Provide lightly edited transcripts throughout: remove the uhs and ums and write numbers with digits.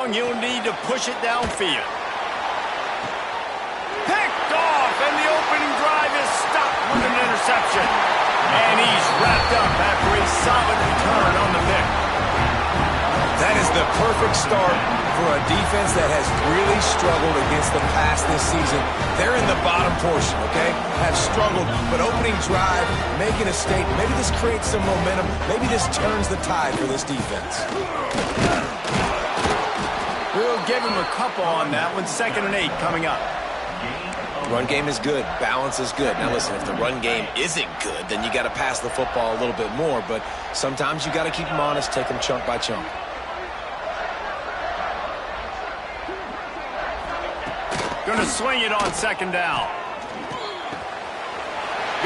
You'll need to push it downfield. Picked off, and the opening drive is stopped with an interception. And he's wrapped up after a solid return on the pick. That is the perfect start for a defense that has really struggled against the pass this season. They're in the bottom portion, okay? Have struggled, but opening drive, making a statement. Maybe this creates some momentum. Maybe this turns the tide for this defense. We'll give him a couple on that one. 2nd and 8 coming up. Run game is good. Balance is good. Now listen, if the run game isn't good, then you got to pass the football a little bit more. But sometimes you got to keep them honest, take them chunk by chunk. Going to swing it on 2nd down.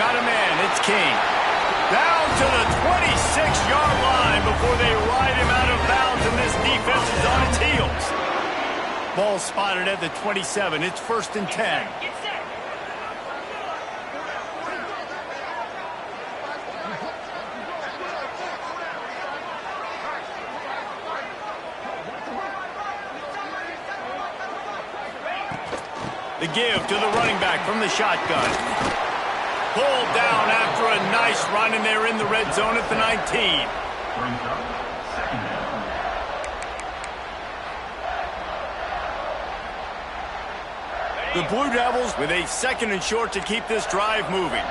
Got a man. It's King. Down to the 26-yard line before they ride him out of bounds, and this defense is on its heels. Ball spotted at the 27. It's 1st and 10. The give to the running back from the shotgun. Pulled down after a nice run, and they're in the red zone at the 19. The Blue Devils with a 2nd and short to keep this drive moving.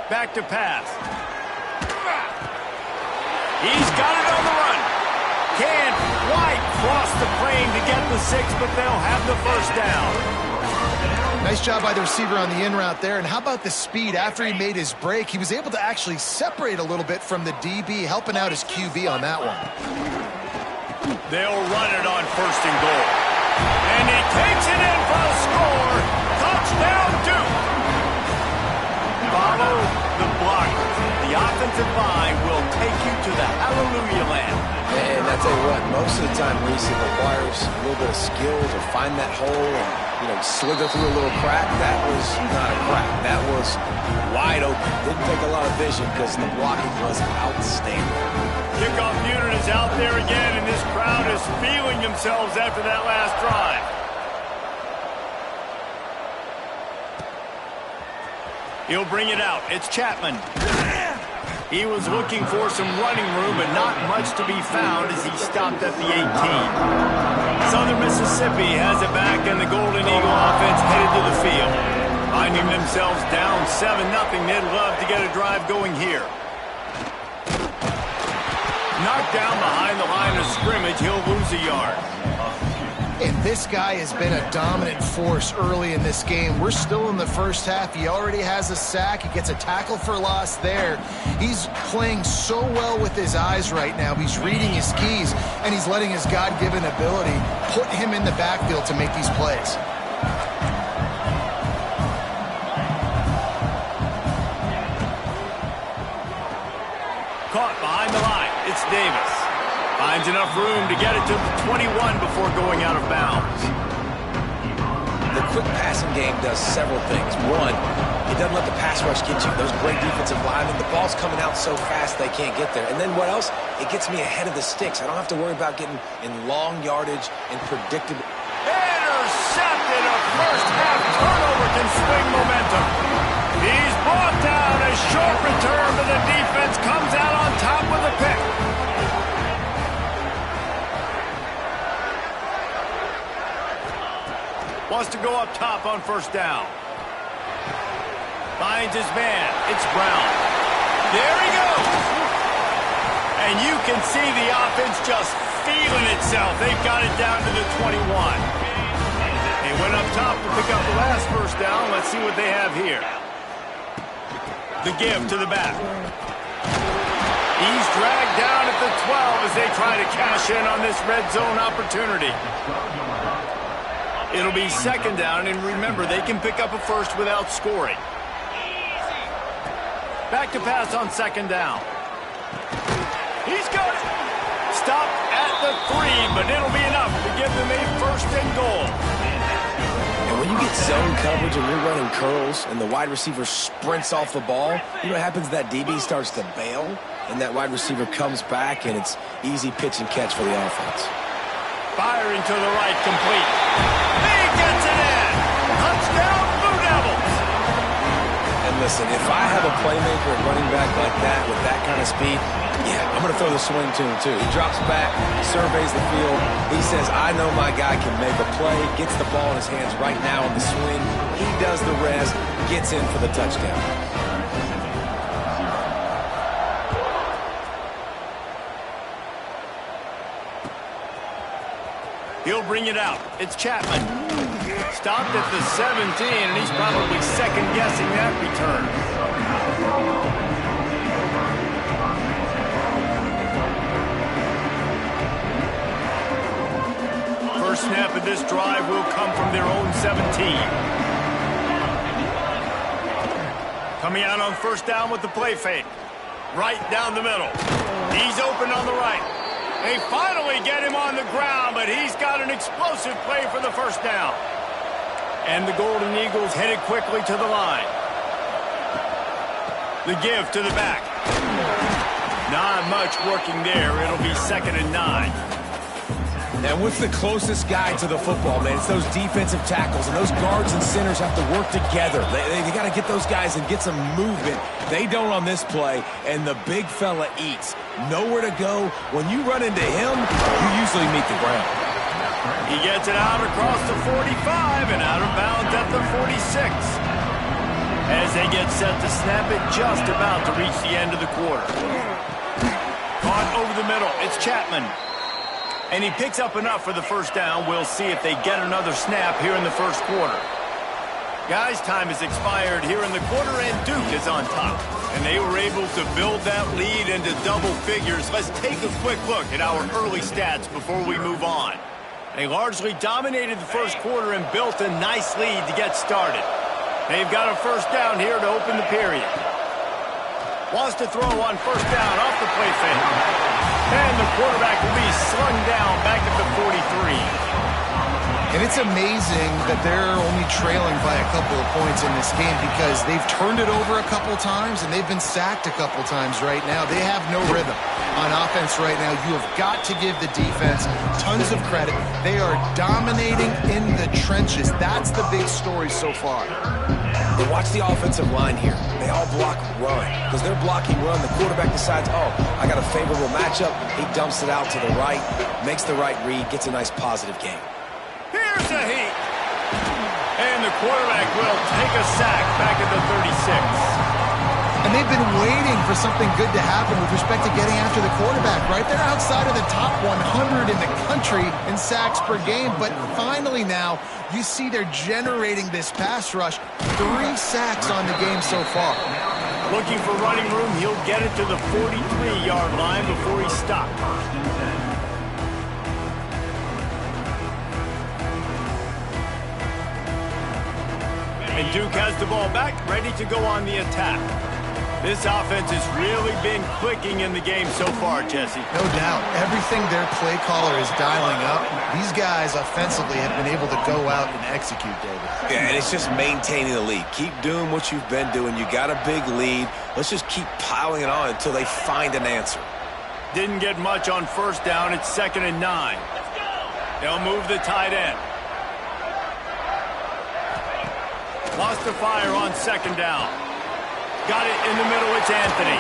Back to pass. He's got it on the run. Can't quite cross the plane to get the 6, but they'll have the 1st down. Nice job by the receiver on the in route there. And how about the speed? After he made his break, he was able to actually separate a little bit from the DB, helping out his QB on that one. They'll run it on 1st and goal. And he takes it in for a score. Touchdown, Duke. Follow the blocker. The offensive line will take you to the hallelujah land. And I tell you what, most of the time, Reese, it requires a little bit of skill to find that hole and, slither through a little crack. That was not a crack. That was wide open. Didn't take a lot of vision because the blocking was outstanding. Kickoff unit is out there again, and this crowd is feeling themselves after that last drive. He'll bring it out. It's Chapman. He was looking for some running room, but not much to be found as he stopped at the 18. Southern Mississippi has it back, and the Golden Eagle offense headed to the field. Finding themselves down 7-0, they'd love to get a drive going here. Knocked down behind the line of scrimmage, he'll lose a yard. And this guy has been a dominant force early in this game. We're still in the 1st half. He already has a sack. He gets a tackle for loss there. He's playing so well with his eyes right now. He's reading his keys, and he's letting his God-given ability put him in the backfield to make these plays. Caught behind the line. It's Davis. Finds enough room to get it to the 21 before going out of bounds. The quick passing game does several things. One, it doesn't let the pass rush get you. Those great defensive linemen, the ball's coming out so fast they can't get there. And then what else? It gets me ahead of the sticks. I don't have to worry about getting in long yardage and predictable. Intercepted. A first half turnover can swing momentum. He's brought down. A short return, but the defense comes out on top with a pick. Wants to go up top on 1st down. Finds his man. It's Brown. There he goes. And you can see the offense just feeling itself. They've got it down to the 21. They went up top to pick up the last 1st down. Let's see what they have here. The give to the back. He's dragged down at the 12 as they try to cash in on this red zone opportunity. It'll be 2nd down, and remember, they can pick up a 1st without scoring. Back to pass on 2nd down. He's got it. stop at the 3, but it'll be enough to give them a first and goal. And when you get zone coverage and you're running curls and the wide receiver sprints off the ball, you know what happens? That DB starts to bail, and that wide receiver comes back, and it's easy pitch and catch for the offense. Firing to the right, complete. He gets it in. Touchdown, Blue Devils. And listen, if I have a playmaker at running back like that with that kind of speed, yeah, I'm going to throw the swing to him too. He drops back, surveys the field. He says, I know my guy can make a play, gets the ball in his hands right now on the swing. He does the rest, gets in for the touchdown. He'll bring it out. It's Chapman. Stopped at the 17, and he's probably second-guessing that return. First snap of this drive will come from their own 17. Coming out on first down with the play fake. Right down the middle. He's open on the right. They finally get him on the ground, but he's got an explosive play for the first down. And the Golden Eagles headed quickly to the line. The give to the back. Not much working there. It'll be 2nd and 9. And what's the closest guy to the football, man? It's those defensive tackles, and those guards and centers have to work together. They got to get those guys and get some movement. They don't on this play, and the big fella eats. Nowhere to go. When you run into him, you usually meet the ground. He gets it out across the 45 and out of bounds at the 46. As they get set to snap it, just about to reach the end of the quarter. Caught over the middle. It's Chapman. And he picks up enough for the first down. We'll see if they get another snap here in the first quarter. Guys, time has expired here in the quarter, and Duke is on top. And they were able to build that lead into double figures. Let's take a quick look at our early stats before we move on. They largely dominated the first quarter and built a nice lead to get started. They've got a first down here to open the period. Wants to throw on first down off the play fake. And the quarterback will be slung down back at the 43. And it's amazing that they're only trailing by a couple of points in this game because they've turned it over a couple times and they've been sacked a couple times right now. They have no rhythm on offense right now. You have got to give the defense tons of credit. They are dominating in the trenches. That's the big story so far. And watch the offensive line here. They all block run. Because they're blocking run, the quarterback decides, oh, I got a favorable matchup. He dumps it out to the right, makes the right read, gets a nice positive gain. Here's a heat. And the quarterback will take a sack back at the 36. And they've been waiting for something good to happen with respect to getting after the quarterback, right? They're outside of the top 100 in the country in sacks per game, but finally now you see they're generating this pass rush. 3 sacks on the game so far. Looking for running room, he'll get it to the 43-yard line before he stopped. And Duke has the ball back, ready to go on the attack. This offense has really been clicking in the game so far, Jesse. No doubt. Everything their play caller is dialing up, these guys offensively have been able to go out and execute, David. Yeah, and it's just maintaining the lead. Keep doing what you've been doing. You got a big lead. Let's just keep piling it on until they find an answer. Didn't get much on first down. It's 2nd and 9. They'll move the tight end. Lost the fire on 2nd down. Got it in the middle. It's Anthony.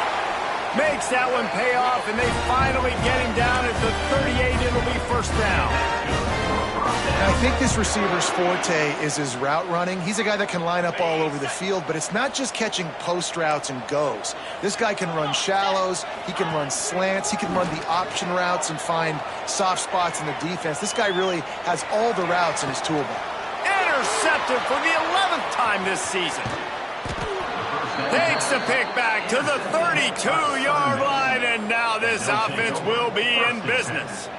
Makes that one pay off, and they finally get him down at the 38. It'll be first down. And I think this receiver's forte is his route running. He's a guy that can line up all over the field, but it's not just catching post routes and goes. This guy can run shallows. He can run slants. He can run the option routes and find soft spots in the defense. This guy really has all the routes in his toolbox. Intercepted for the 11th time this season. Takes the pick back to the 32-yard line, and now this offense will be in business.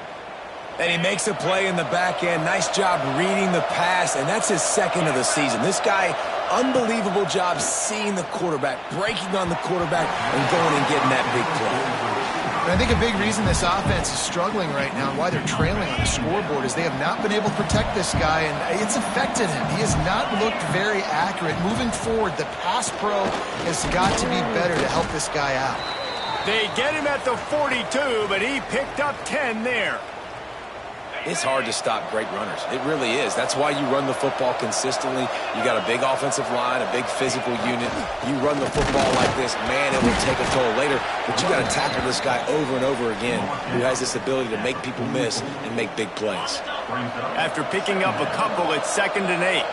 And he makes a play in the back end. Nice job reading the pass, and that's his 2nd of the season. This guy, unbelievable job seeing the quarterback, breaking on the quarterback, and going and getting that big play. And I think a big reason this offense is struggling right now and why they're trailing on the scoreboard is they have not been able to protect this guy, and it's affected him. He has not looked very accurate. Moving forward, the pass pro has got to be better to help this guy out. They get him at the 42, but he picked up 10 there. It's hard to stop great runners. It really is. That's why you run the football consistently. You got a big offensive line, a big physical unit. You run the football like this, man, it will take a toll later. But you got to tackle this guy over and over again who has this ability to make people miss and make big plays. After picking up a couple, it's 2nd and 8.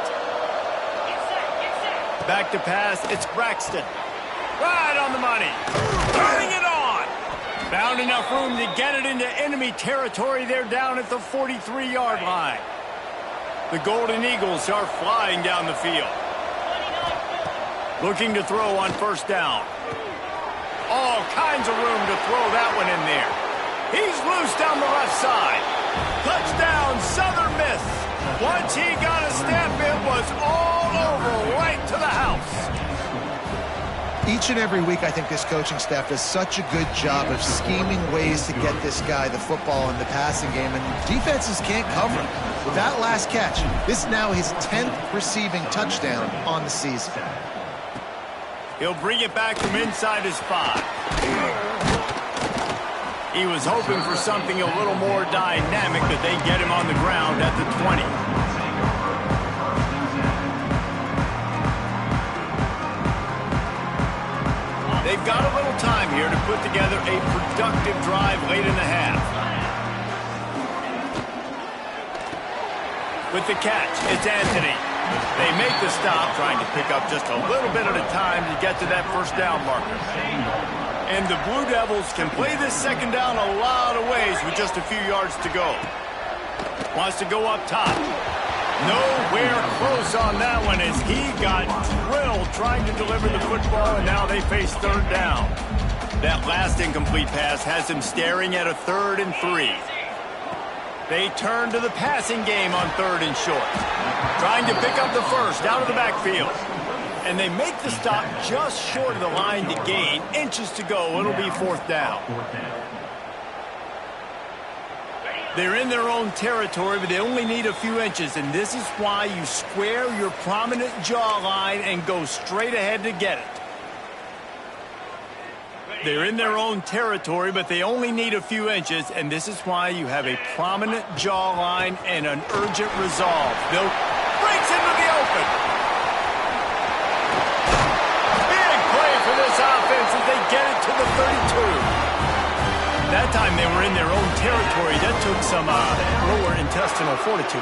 Back to pass, it's Braxton. Right on the money. Turning it on. Found enough room to get it into enemy territory. They're down at the 43-yard line. The Golden Eagles are flying down the field. Looking to throw on 1st down. All kinds of room to throw that one in there. He's loose down the left side. Touchdown, Southern Miss. Once he got a step, it was all over, right to the house. Each and every week, I think this coaching staff does such a good job of scheming ways to get this guy the football in the passing game, and defenses can't cover him. With that last catch, this is now his 10th receiving touchdown on the season. He'll bring it back from inside his 5. He was hoping for something a little more dynamic, but they get him on the ground at the 20. They've got a little time here to put together a productive drive late in the half. With the catch, it's Anthony. They make the stop, trying to pick up just a little bit at a time to get to that 1st down marker. And the Blue Devils can play this 2nd down a lot of ways with just a few yards to go. Wants to go up top. Nowhere close on that one as he got drilled trying to deliver the football, and now they face 3rd down. That last incomplete pass has him staring at a 3rd and 3. They turn to the passing game on 3rd and short. Trying to pick up the 1st out of the backfield. And they make the stop just short of the line to gain. Inches to go. It'll be 4th down. They're in their own territory, but they only need a few inches, and this is why you square your prominent jawline and go straight ahead to get it. They're in their own territory, but they only need a few inches, and this is why you have a prominent jawline and an urgent resolve. Bill breaks into the open. Big play for this offense as they get it to the 32. That time they were in their own territory. That took some lower intestinal fortitude.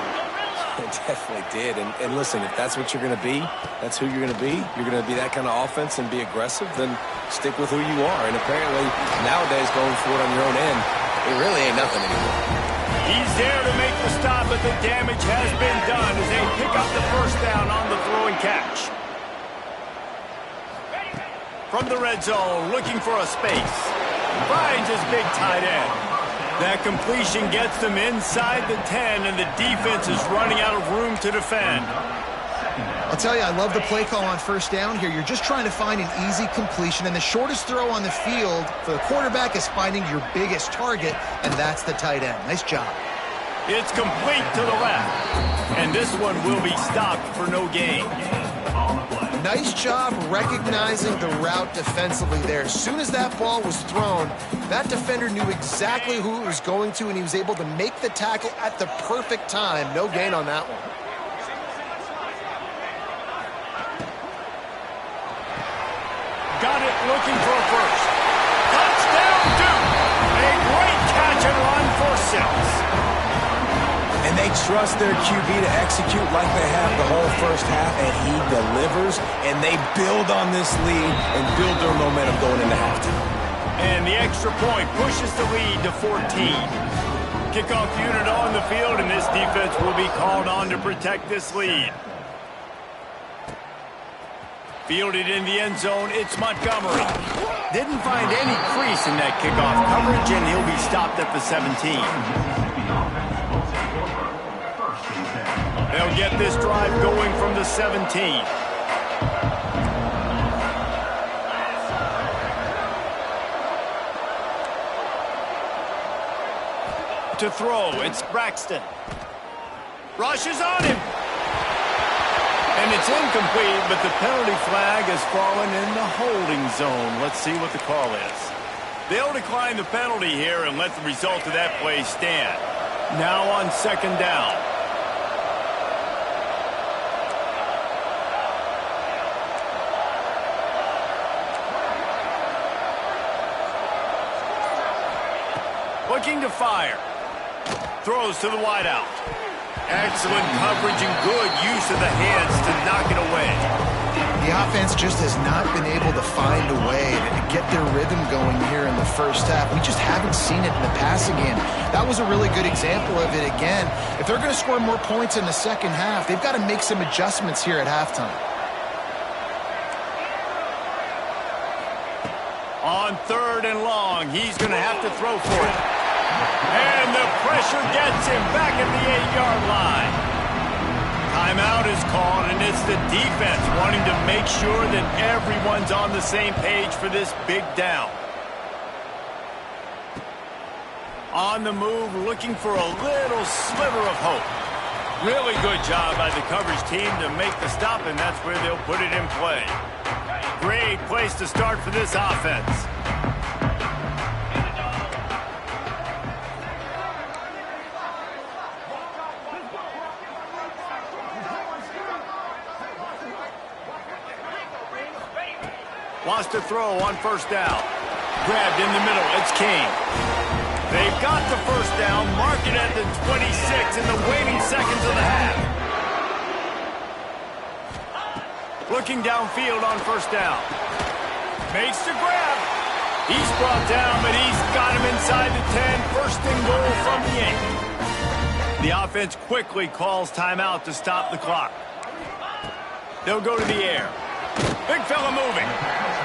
It definitely did. And listen, if that's what you're going to be, that's who you're going to be. You're going to be that kind of offense and be aggressive, then stick with who you are. And apparently, nowadays, going for it on your own end, it really ain't nothing anymore. He's there to make the stop, but the damage has been done as they pick up the 1st down on the throw and catch. From the red zone, looking for a space. Finds his big tight end. That completion gets them inside the 10, and the defense is running out of room to defend. I'll tell you, I love the play call on 1st down here. You're just trying to find an easy completion, and the shortest throw on the field for the quarterback is finding your biggest target, and that's the tight end. Nice job. It's complete to the left, and this one will be stopped for no gain. Nice job recognizing the route defensively there. As soon as that ball was thrown, that defender knew exactly who it was going to, and he was able to make the tackle at the perfect time. No gain on that one. Got it, looking for a 1st. Touchdown, Duke! A great catch and run for 6. And they trust their QB to execute like they have the whole 1st half, and he delivers, and they build on this lead and build their momentum going into halftime. And the extra point pushes the lead to 14. Kickoff unit on the field, and this defense will be called on to protect this lead. Fielded in the end zone, it's Montgomery. Didn't find any crease in that kickoff coverage, and he'll be stopped at the 17. They'll get this drive going from the 17. to throw. It's Braxton. Rushes on him. And it's incomplete, but the penalty flag has fallen in the holding zone. Let's see what the call is. They'll decline the penalty here and let the result of that play stand. Now on second down. Looking to fire. Throws to the wideout. Excellent coverage and good use of the hands to knock it away. The offense just has not been able to find a way to get their rhythm going here in the first half. We just haven't seen it in the passing game. That was a really good example of it again. If they're going to score more points in the second half, they've got to make some adjustments here at halftime. On third and long, he's going to have to throw for it. And the pressure gets him back at the 8-yard line. Timeout is called, and it's the defense wanting to make sure that everyone's on the same page for this big down. On the move, looking for a little sliver of hope. Really good job by the coverage team to make the stop, and that's where they'll put it in play. Great place to start for this offense. Wants to throw on first down. Grabbed in the middle. It's King. They've got the first down. Mark it at the 26 in the waning seconds of the half. Looking downfield on first down. Makes the grab. He's brought down, but he's got him inside the 10. First and goal from the 8. The offense quickly calls timeout to stop the clock. They'll go to the air. Big fella moving.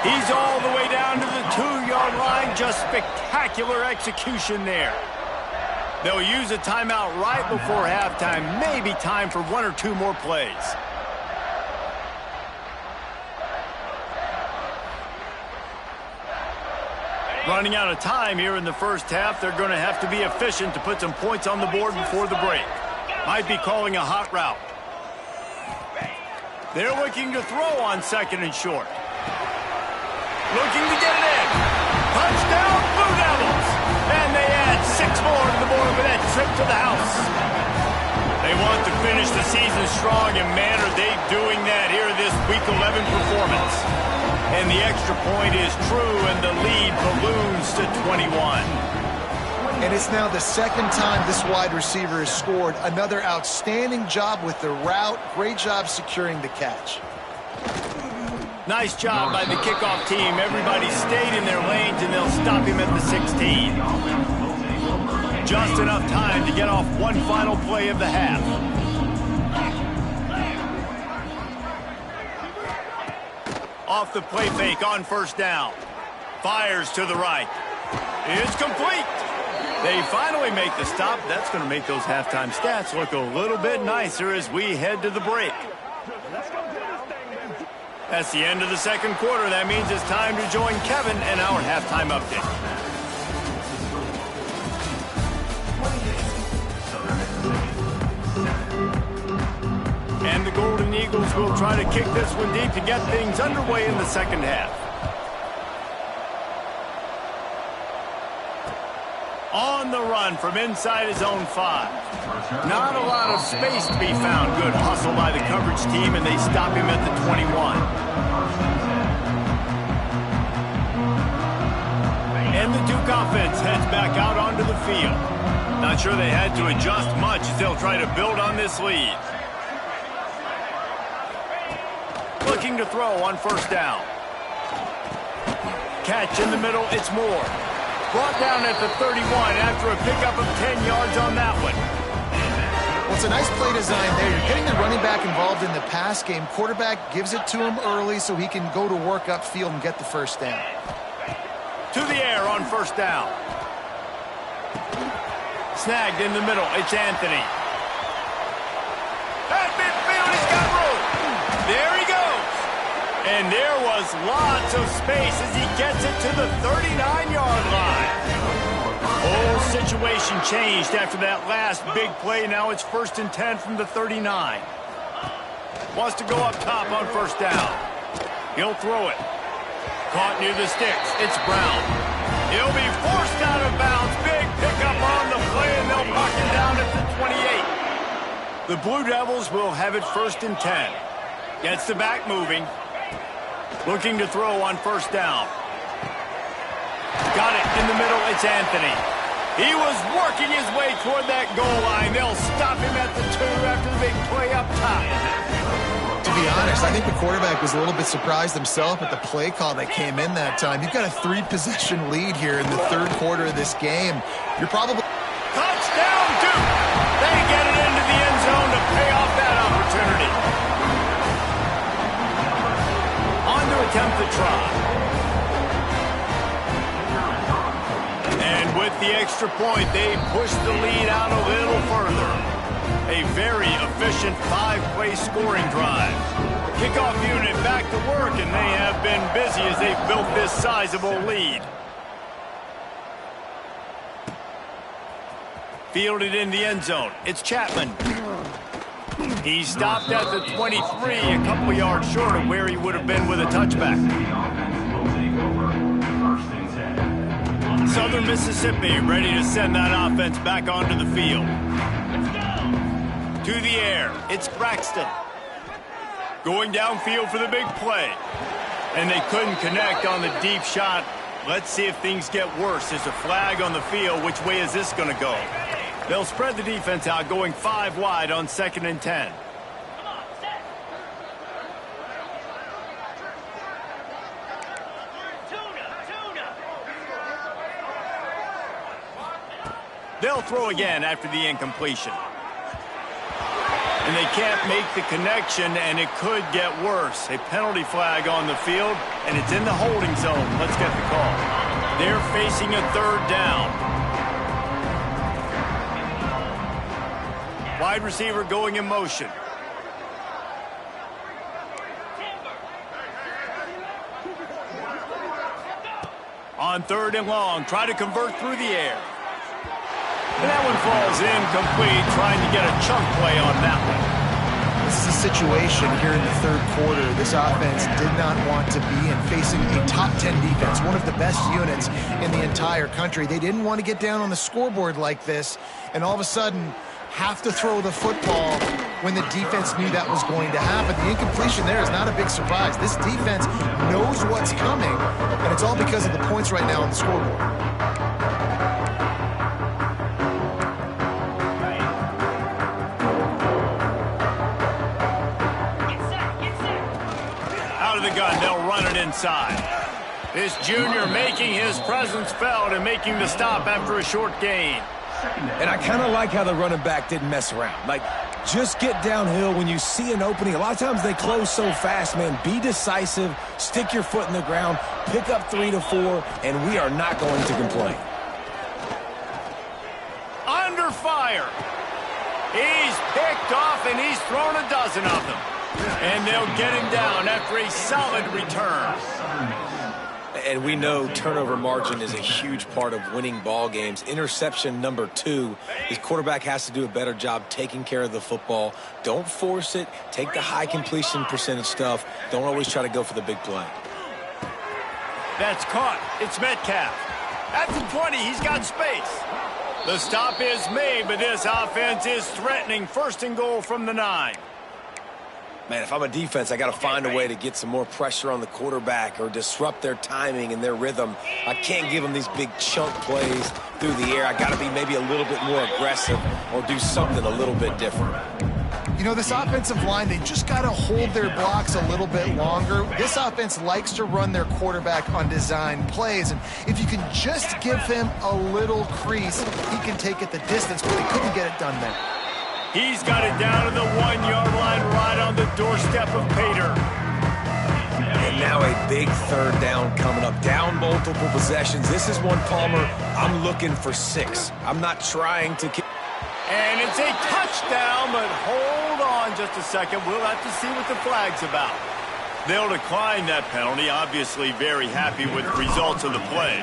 He's all the way down to the 2-yard line. Just spectacular execution there. They'll use a timeout right before halftime. Maybe time for one or two more plays. Running out of time here in the first half. They're going to have to be efficient to put some points on the board before the break. Might be calling a hot route. They're looking to throw on second and short. Looking to get it in. Touchdown, Blue Devils! And they add 6 more to the board with that trip to the house. They want to finish the season strong, and man, are they doing that here in this Week 11 performance. And the extra point is true, and the lead balloons to 21. And it's now the second time this wide receiver has scored. Another outstanding job with the route. Great job securing the catch. Nice job by the kickoff team. Everybody stayed in their lanes, and they'll stop him at the 16. Just enough time to get off one final play of the half. Off the play fake on first down. Fires to the right. It's complete. They finally make the stop. That's going to make those halftime stats look a little bit nicer as we head to the break. That's the end of the second quarter. That means it's time to join Kevin and our halftime update. And the Golden Eagles will try to kick this one deep to get things underway in the second half. On the run from inside his own 5. Not a lot of space to be found. Good hustle by the coverage team, and they stop him at the 21. And the Duke offense heads back out onto the field. Not sure they had to adjust much as they'll try to build on this lead. Looking to throw on first down. Catch in the middle, it's Moore. Brought down at the 31 after a pickup of 10 yards on that one. Well, it's a nice play design there. You're getting the running back involved in the pass game. Quarterback gives it to him early so he can go to work upfield and get the first down. To the air on first down. Snagged in the middle. It's Anthony. At midfield, he's got room. There he goes. And there was lots of space as he gets it to the 39-yard line. Whole situation changed after that last big play. Now it's 1st and 10 from the 39. Wants to go up top on 1st down. He'll throw it. Caught near the sticks. It's Brown. He'll be forced out of bounds. Big pickup on the play, and they'll knock him down at the 28. The Blue Devils will have it 1st and 10. Gets the back moving. Looking to throw on 1st down. Got it in the middle. It's Anthony. He was working his way toward that goal line. They'll stop him at the 2 after the big play up top. To be honest, I think the quarterback was a little bit surprised himself at the play call that came in that time. You've got a 3-possession lead here in the 3rd quarter of this game. You're probably... Touchdown, Duke! They get it into the end zone to pay off that opportunity. On to attempt the try. And with the extra point, they push the lead out a little further. A very efficient 5-play scoring drive. Kickoff unit back to work, and they have been busy as they've built this sizable lead. Fielded in the end zone. It's Chapman. He stopped at the 23, a couple yards short of where he would have been with a touchback. Southern Mississippi ready to send that offense back onto the field. To the air, it's Braxton. Going downfield for the big play. And they couldn't connect on the deep shot. Let's see if things get worse. There's a flag on the field. Which way is this going to go? They'll spread the defense out, going 5 wide on 2nd and 10. They'll throw again after the incompletion. And they can't make the connection, and it could get worse. A penalty flag on the field, and it's in the holding zone. Let's get the call. They're facing a 3rd down. Wide receiver going in motion. On 3rd and long, try to convert through the air. And that one falls incomplete, trying to get a chunk play on that one. This is a situation here in the 3rd quarter. This offense did not want to be in, facing a top 10 defense, one of the best units in the entire country. They didn't want to get down on the scoreboard like this, and all of a sudden have to throw the football when the defense knew that was going to happen. The incompletion there is not a big surprise. This defense knows what's coming, and it's all because of the points right now on the scoreboard. Out of the gun, they'll run it inside. This junior making his presence felt and making the stop after a short gain. And I kind of like how the running back didn't mess around. Like, just get downhill when you see an opening. A lot of times they close so fast, man. Be decisive, stick your foot in the ground, pick up 3 to 4, and we are not going to complain. Under fire. He's picked off, and he's thrown a dozen of them. And they'll get him down after a solid return. And we know turnover margin is a huge part of winning ball games. Interception number 2. His quarterback has to do a better job taking care of the football. Don't force it. Take the high completion percentage stuff. Don't always try to go for the big play. That's caught. It's Metcalf. At the 20, he's got space. The stop is made, but this offense is threatening. 1st and goal from the 9. Man, if I'm a defense, I got to find a way to get some more pressure on the quarterback or disrupt their timing and their rhythm. I can't give them these big chunk plays through the air. I got to be maybe a little bit more aggressive or do something a little bit different. You know, this offensive line, they just got to hold their blocks a little bit longer. This offense likes to run their quarterback on design plays, and if you can just give him a little crease, he can take it the distance, but they couldn't get it done there. He's got it down to the 1-yard line right on the doorstep of Pater. And now a big 3rd down coming up. Down multiple possessions. This is one, Palmer, I'm looking for 6. I'm not trying to... And it's a touchdown, but hold on just a second. We'll have to see what the flag's about. They'll decline that penalty. Obviously very happy with the results of the play.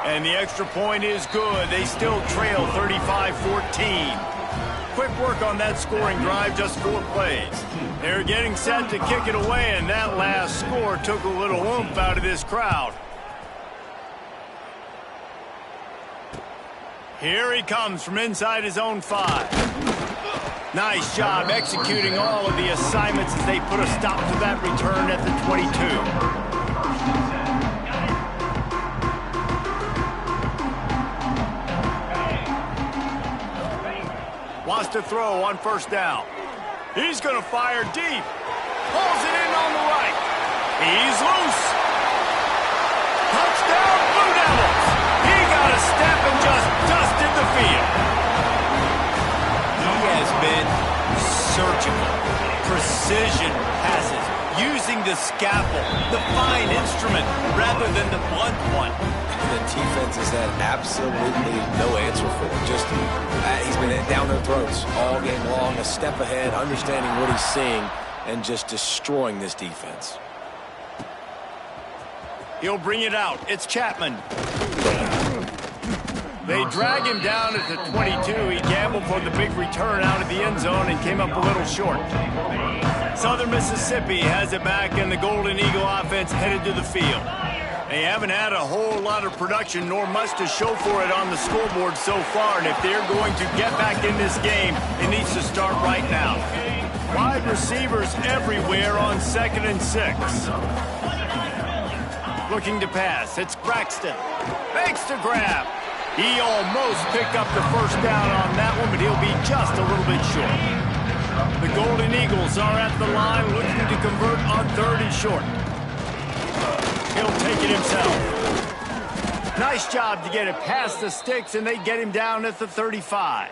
And the extra point is good. They still trail 35-14. Quick work on that scoring drive, just 4 plays. They're getting set to kick it away, and that last score took a little oomph out of this crowd. Here he comes from inside his own 5. Nice job executing all of the assignments as they put a stop to that return at the 22. Wants to throw on first down. He's going to fire deep. Pulls it in on the right. He's loose. Touchdown, Blue Devils. He got a step and just dusted the field. He has been surgical. Precision passes. Using the scalpel, the fine instrument, rather than the blunt one. The defense has had absolutely no answer for him. Just he's been down their throats all game long, a step ahead, understanding what he's seeing, and just destroying this defense. He'll bring it out. It's Chapman. They drag him down at the 22. He gambled for the big return out of the end zone and came up a little short. Southern Mississippi has it back, and the Golden Eagle offense headed to the field. They haven't had a whole lot of production, nor much to show for it on the scoreboard so far, and if they're going to get back in this game, it needs to start right now. Wide receivers everywhere on 2nd and 6. Looking to pass. It's Braxton. Makes the grab. He almost picked up the first down on that one, but he'll be just a little bit short. The Golden Eagles are at the line looking to convert on 3rd and short. He'll take it himself. Nice job to get it past the sticks, and they get him down at the 35.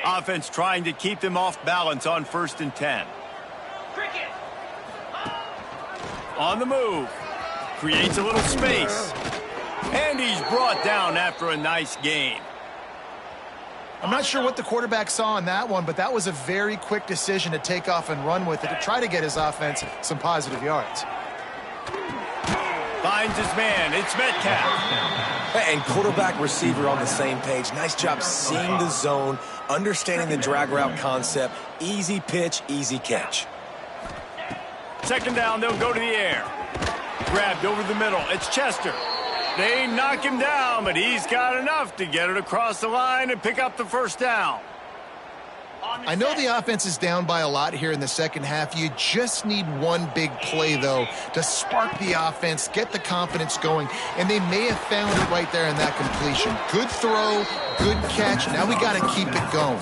Offense trying to keep them off balance on 1st and 10. On the move. Creates a little space. And he's brought down after a nice gain. I'm not sure what the quarterback saw on that one, but that was a very quick decision to take off and run with it to try to get his offense some positive yards. Finds his man. It's Metcalf. And quarterback receiver on the same page. Nice job seeing the zone, understanding the drag route concept. Easy pitch, easy catch. 2nd down, they'll go to the air. Grabbed over the middle. It's Chester. They knock him down, but he's got enough to get it across the line and pick up the first down. I know the offense is down by a lot here in the second half. You just need one big play, though, to spark the offense, get the confidence going, and they may have found it right there in that completion. Good throw, good catch. Now we got to keep it going.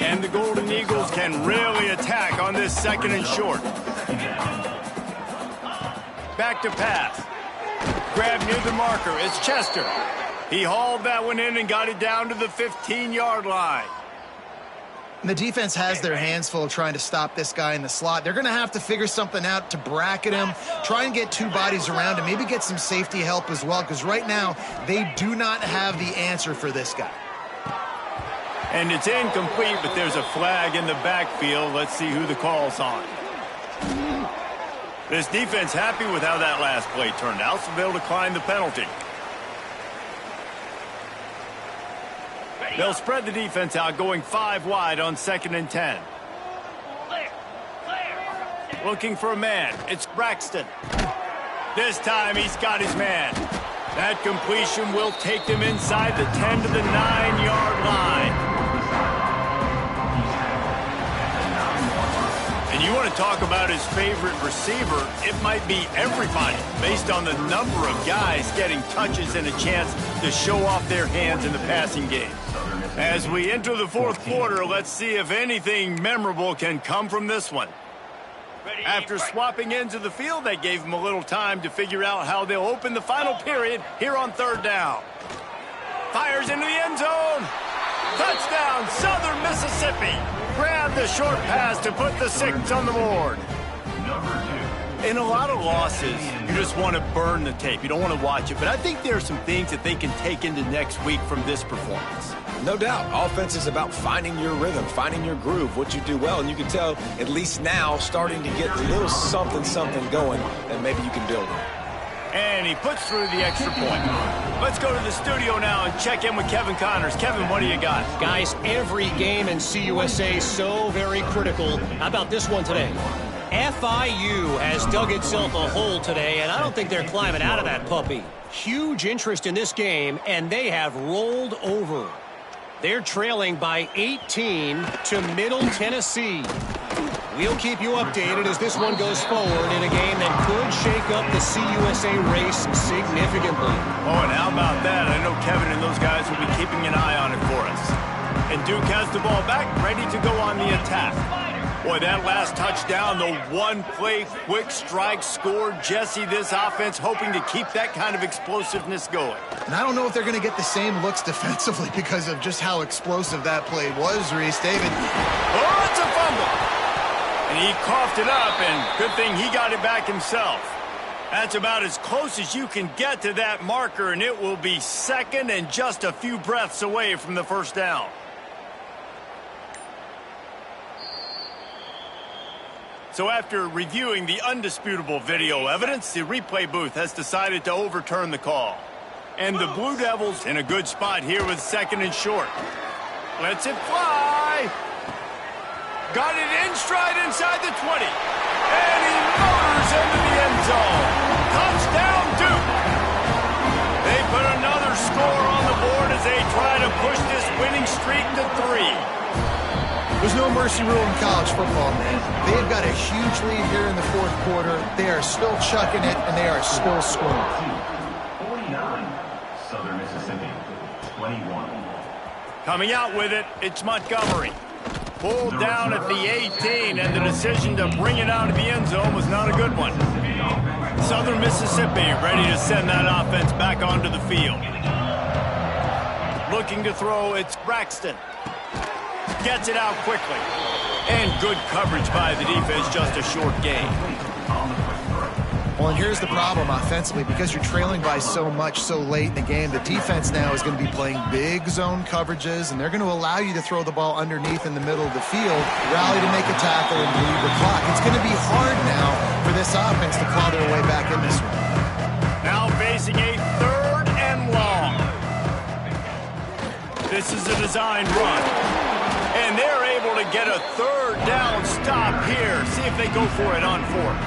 And the Golden Eagles can really attack on this 2nd and short. Back to pass. Grab near the marker. It's Chester. He hauled that one in and got it down to the 15-yard line. And the defense has their hands full trying to stop this guy in the slot. They're going to have to figure something out to bracket him, try and get 2 bodies around him, maybe get some safety help as well, because right now they do not have the answer for this guy. And it's incomplete, but there's a flag in the backfield. Let's see who the call's on. This defense happy with how that last play turned out, so they'll decline the penalty. They'll spread the defense out, going 5 wide on 2nd and 10. Looking for a man. It's Braxton. This time he's got his man. That completion will take them inside the 10 to the 9-yard line. And you want to talk about his favorite receiver, it might be everybody, based on the number of guys getting touches and a chance to show off their hands in the passing game. As we enter the 4th quarter, let's see if anything memorable can come from this one. After swapping ends of the field, they gave him a little time to figure out how they'll open the final period here on 3rd down. Fires into the end zone. Touchdown, Southern Mississippi. Grab the short pass to put the 6 on the board. In a lot of losses, you just want to burn the tape. You don't want to watch it. But I think there are some things that they can take into next week from this performance. No doubt. Offense is about finding your rhythm, finding your groove, what you do well. And you can tell, at least now, starting to get a little something going, and maybe you can build on. And he puts through the extra point. Let's go to the studio now and check in with Kevin Connors. Kevin, what do you got? Guys, every game in CUSA is so very critical. How about this one today? FIU has dug itself a hole today, and I don't think they're climbing out of that puppy. Huge interest in this game, and they have rolled over. They're trailing by 18 to Middle Tennessee. We'll keep you updated as this one goes forward in a game that could shake up the CUSA race significantly. Oh, and how about that? I know Kevin and those guys will be keeping an eye on it for us. And Duke has the ball back, ready to go on the attack. Boy, that last touchdown, the one-play quick strike score. Jesse, this offense hoping to keep that kind of explosiveness going. And I don't know if they're going to get the same looks defensively because of just how explosive that play was, Reese. David. Oh, it's a fumble. And he coughed it up, and good thing he got it back himself. That's about as close as you can get to that marker, and it will be second and just a few breaths away from the first down. So after reviewing the undisputable video evidence, the replay booth has decided to overturn the call. And the Blue Devils in a good spot here with second and short. Lets it fly. Got it in stride inside the 20. And he motors into the end zone. Touchdown, Duke. They put another score on the board as they try to push this winning streak to 3. There's no mercy rule in college football, man. They've got a huge lead here in the fourth quarter. They are still chucking it, and they are still scoring. 49, Southern Mississippi, 21. Coming out with it, it's Montgomery. Pulled down at the 18, and the decision to bring it out of the end zone was not a good one. Southern Mississippi ready to send that offense back onto the field. Looking to throw, it's Braxton. Gets it out quickly. And good coverage by the defense, just a short gain. Well, and here's the problem offensively. Because you're trailing by so much so late in the game, the defense now is going to be playing big zone coverages, and they're going to allow you to throw the ball underneath in the middle of the field, rally to make a tackle, and bleed the clock. It's going to be hard now for this offense to claw their way back in this one. Now facing a third and long. This is a designed run. And they're able to get a third down stop here. See if they go for it on fourth.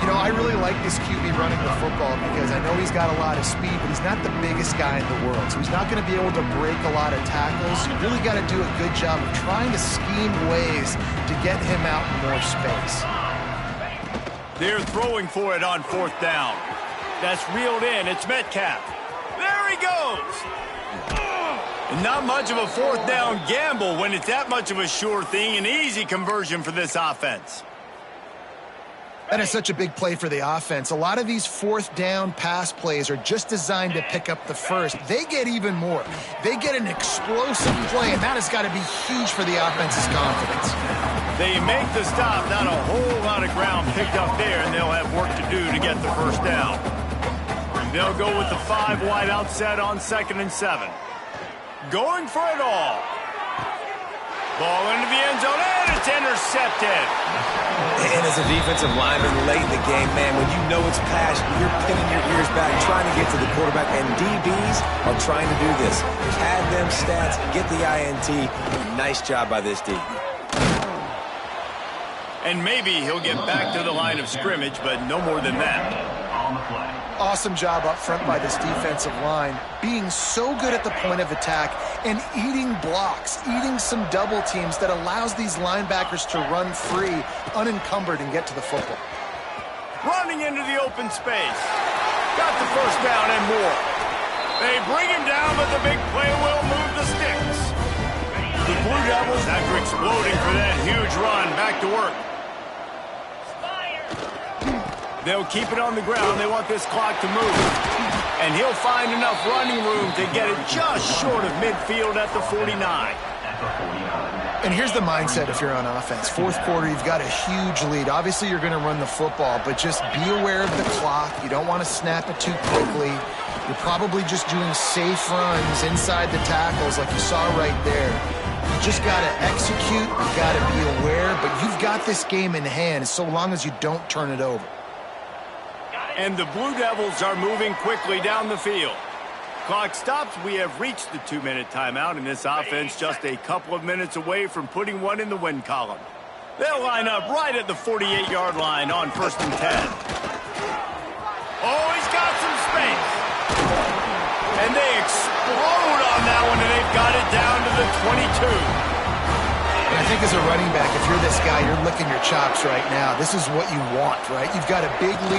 You know, I really like this QB running the football because I know he's got a lot of speed, but he's not the biggest guy in the world. So he's not going to be able to break a lot of tackles. You really got to do a good job of trying to scheme ways to get him out in more space. They're throwing for it on fourth down. That's reeled in. It's Metcalf. There he goes. And not much of a fourth down gamble when it's that much of a sure thing. An easy conversion for this offense. That is such a big play for the offense. A lot of these fourth down pass plays are just designed to pick up the first. They get even more. They get an explosive play, and that has got to be huge for the offense's confidence. They make the stop. Not a whole lot of ground picked up there, and they'll have work to do to get the first down. They'll go with the 5 wide out set on 2nd and 7. Going for it all. Ball into the end zone, and it's intercepted. And as a defensive lineman late in the game, man, when you know it's past, you're pinning your ears back, trying to get to the quarterback, and DBs are trying to do this. Pad them stats, get the INT. Nice job by this D. And maybe he'll get back to the line of scrimmage, but no more than that. Awesome job up front by this defensive line, being so good at the point of attack and eating blocks, eating some double teams that allows these linebackers to run free, unencumbered, and get to the football. Running into the open space. Got the first down and more. They bring him down, but the big play will move the sticks. The Blue Devils, after exploding for that huge run, back to work. They'll keep it on the ground. They want this clock to move. And he'll find enough running room to get it just short of midfield at the 49. And here's the mindset if you're on offense. Fourth quarter, you've got a huge lead. Obviously, you're going to run the football, but just be aware of the clock. You don't want to snap it too quickly. You're probably just doing safe runs inside the tackles like you saw right there. You just got to execute. You got to be aware, but you've got this game in hand so long as you don't turn it over. And the Blue Devils are moving quickly down the field. Clock stops. We have reached the 2-minute timeout, and this offense just a couple of minutes away from putting one in the win column. They'll line up right at the 48-yard line on 1st and 10. Oh, he's got some space. And they explode on that one, and they've got it down to the 22. And I think as a running back, if you're this guy, you're licking your chops right now. This is what you want, right? You've got a big lead.